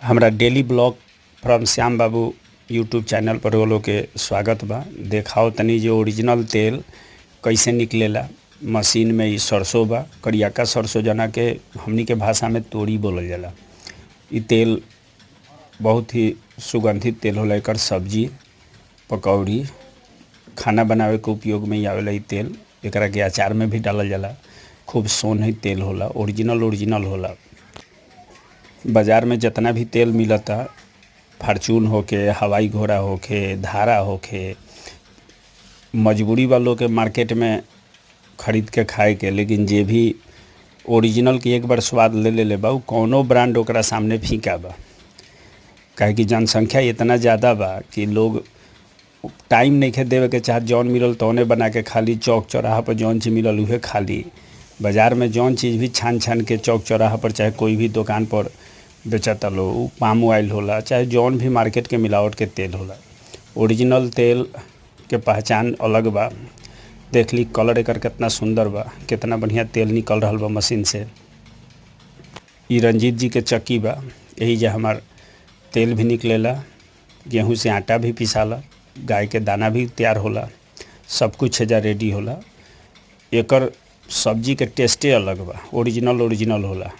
हमरा daily blog from Shyam बाबू YouTube channel पर वो लोग के स्वागत बा। देखाओ तनी जो ओरिजिनल तेल कैसे निकलेला। मशीन में ई सरसों बा, करियाका सरसों जना के हमनी के भाषा में तोरी बोलल जाला। ई तेल बहुत ही सुगंधित तेल होला। एकर सब्जी, पकौड़ी, खाना बनावे के उपयोग में ही आवेला। ई तेल एकरा के अचार में भी डालल जाला। खूब सोने तेल होला, ओरिजिनल होला। बाज़ार में जितना भी तेल मिलता, फार्चून होके, हवाई घोड़ा होके, धारा होके, मजबूरी वालों के मार्केट में ख़रीद के खाए के, लेकिन जे भी ओरिजिनल के एक बार स्वाद ले ले बा, कौनो ब्रांड ओकरा सामने फीका बा। काहे कि जनसंख्या इतना ज़्यादा बा कि लोग टाइम नहीं खे देवे के चाहत। जौन मिलल तौने बना के खाली, चौक चौराहा पर जौन चीज़ मिलल उहे खाली। बाज़ार में जौन चीज़ भी छान के चौक चौराहा पर चाहे कोई भी दुकान पर बेचता लोग, पाम ऑयल होला, चाहे जौन भी मार्केट के मिलावट के तेल होला। ओरिजिनल तेल के पहचान अलग बा। देख ली कलर एकर कितना सुंदर बा, कितना बढ़िया तेल निकल रहा बा मशीन से। ई रंजीत जी के चक्की बा, यही जे हमार तेल भी निकलेला। गेहूं से आटा भी पिसाला, गाय के दाना भी तैयार होला, सब कुछ एजा रेडी होला। एकर सब्जी के टेस्टे अलग बा, ओरिजिनल होला।